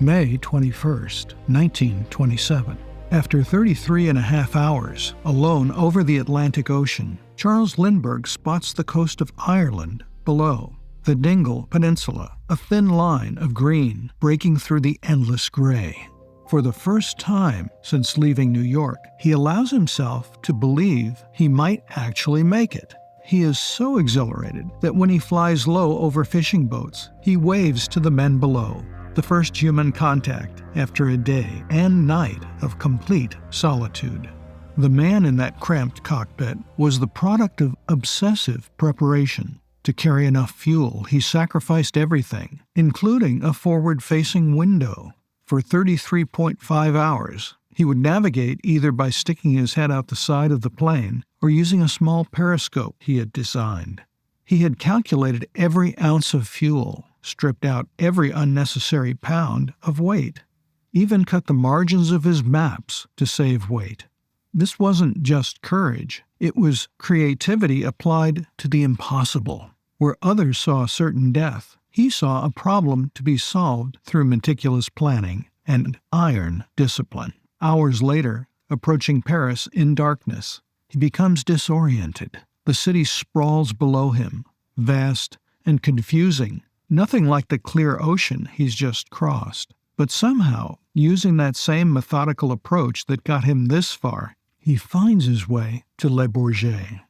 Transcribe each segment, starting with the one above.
May 21st, 1927. After 33 and a half hours alone over the Atlantic Ocean, Charles Lindbergh spots the coast of Ireland below. The Dingle Peninsula, a thin line of green breaking through the endless gray. For the first time since leaving New York, he allows himself to believe he might actually make it. He is so exhilarated that when he flies low over fishing boats, he waves to the men below. The first human contact after a day and night of complete solitude. The man in that cramped cockpit was the product of obsessive preparation. To carry enough fuel, he sacrificed everything, including a forward-facing window. For 33.5 hours, he would navigate either by sticking his head out the side of the plane or using a small periscope he had designed. He had calculated every ounce of fuel, stripped out every unnecessary pound of weight, even cut the margins of his maps to save weight. This wasn't just courage, it was creativity applied to the impossible. Where others saw certain death, he saw a problem to be solved through meticulous planning and iron discipline. Hours later, approaching Paris in darkness, he becomes disoriented. The city sprawls below him, vast and confusing, nothing like the clear ocean he's just crossed. But somehow, using that same methodical approach that got him this far, he finds his way to Le Bourget.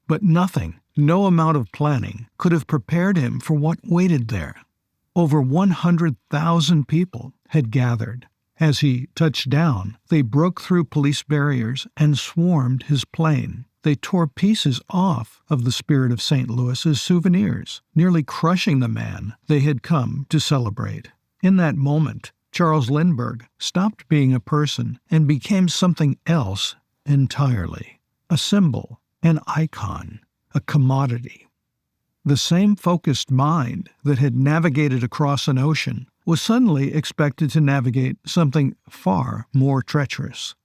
But nothing, no amount of planning, could have prepared him for what waited there. Over 100,000 people had gathered. As he touched down, they broke through police barriers and swarmed his plane. They tore pieces off of the Spirit of St. Louis as souvenirs, nearly crushing the man they had come to celebrate. In that moment, Charles Lindbergh stopped being a person and became something else entirely. A symbol, an icon, a commodity. The same focused mind that had navigated across an ocean was suddenly expected to navigate something far more treacherous.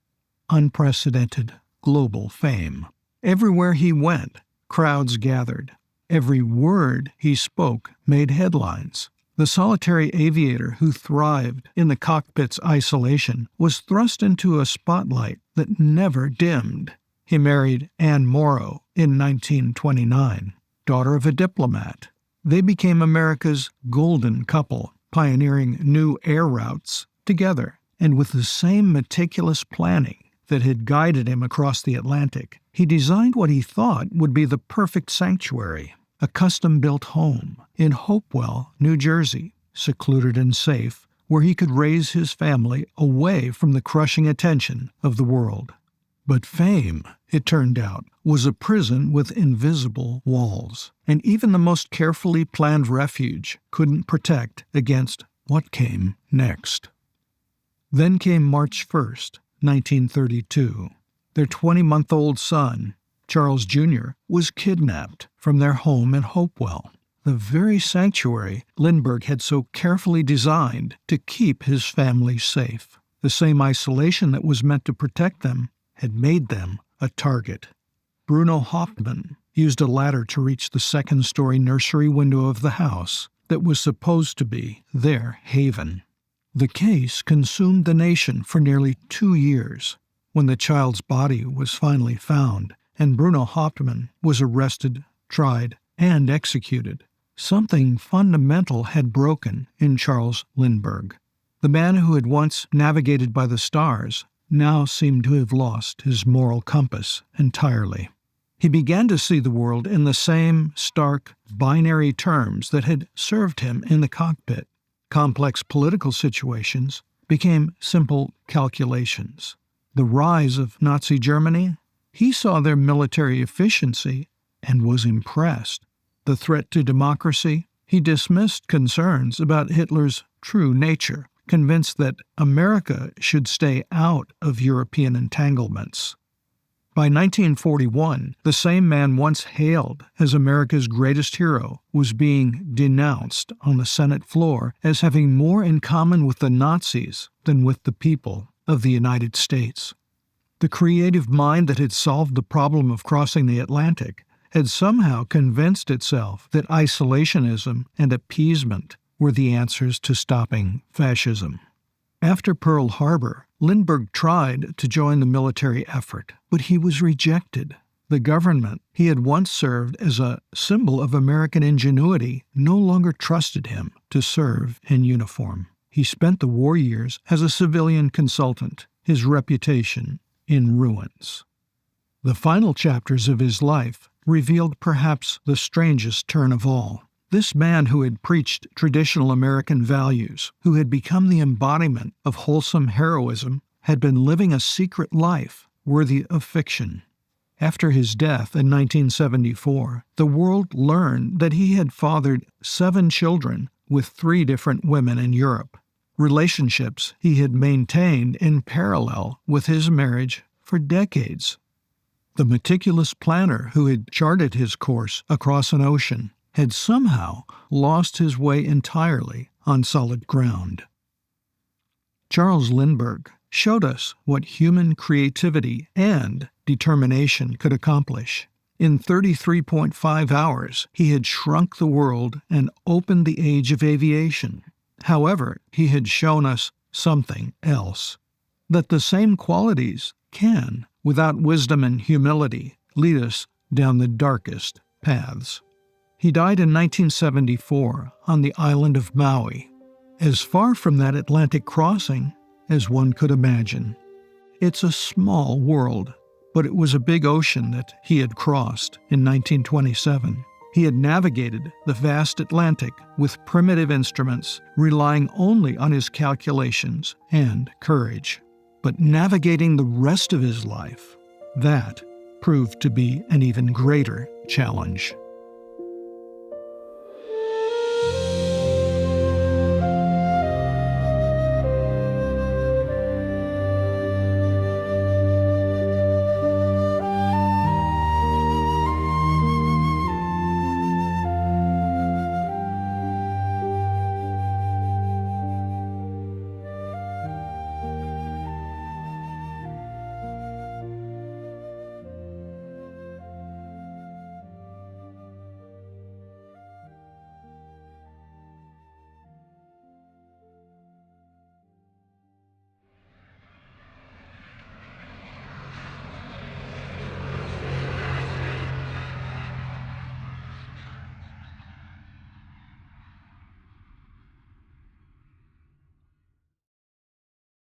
Unprecedented global fame. Everywhere he went, crowds gathered. Every word he spoke made headlines. The solitary aviator who thrived in the cockpit's isolation was thrust into a spotlight that never dimmed. He married Anne Morrow in 1929, daughter of a diplomat. They became America's golden couple, pioneering new air routes together, and with the same meticulous planning that had guided him across the Atlantic, he designed what he thought would be the perfect sanctuary, a custom-built home in Hopewell, New Jersey, secluded and safe, where he could raise his family away from the crushing attention of the world. But fame, it turned out, was a prison with invisible walls, and even the most carefully planned refuge couldn't protect against what came next. Then came March 1st, 1932. Their 20-month-old son, Charles Jr., was kidnapped from their home in Hopewell, the very sanctuary Lindbergh had so carefully designed to keep his family safe. The same isolation that was meant to protect them had made them a target. Bruno Hauptmann used a ladder to reach the second-story nursery window of the house that was supposed to be their haven. The case consumed the nation for nearly 2 years. When the child's body was finally found and Bruno Hauptmann was arrested, tried, and executed, something fundamental had broken in Charles Lindbergh. The man who had once navigated by the stars now seemed to have lost his moral compass entirely. He began to see the world in the same stark, binary terms that had served him in the cockpit. Complex political situations became simple calculations. The rise of Nazi Germany? He saw their military efficiency and was impressed. The threat to democracy? He dismissed concerns about Hitler's true nature, convinced that America should stay out of European entanglements. By 1941, the same man once hailed as America's greatest hero was being denounced on the Senate floor as having more in common with the Nazis than with the people of the United States. The creative mind that had solved the problem of crossing the Atlantic had somehow convinced itself that isolationism and appeasement were the answers to stopping fascism. After Pearl Harbor, Lindbergh tried to join the military effort, but he was rejected. The government he had once served as a symbol of American ingenuity no longer trusted him to serve in uniform. He spent the war years as a civilian consultant, his reputation in ruins. The final chapters of his life revealed perhaps the strangest turn of all. This man who had preached traditional American values, who had become the embodiment of wholesome heroism, had been living a secret life worthy of fiction. After his death in 1974, the world learned that he had fathered 7 children with 3 different women in Europe, relationships he had maintained in parallel with his marriage for decades. The meticulous planner who had charted his course across an ocean had somehow lost his way entirely on solid ground. Charles Lindbergh showed us what human creativity and determination could accomplish. In 33.5 hours, he had shrunk the world and opened the age of aviation. However, he had shown us something else, that the same qualities can, without wisdom and humility, lead us down the darkest paths. He died in 1974 on the island of Maui, as far from that Atlantic crossing as one could imagine. It's a small world, but it was a big ocean that he had crossed in 1927. He had navigated the vast Atlantic with primitive instruments, relying only on his calculations and courage. But navigating the rest of his life, that proved to be an even greater challenge.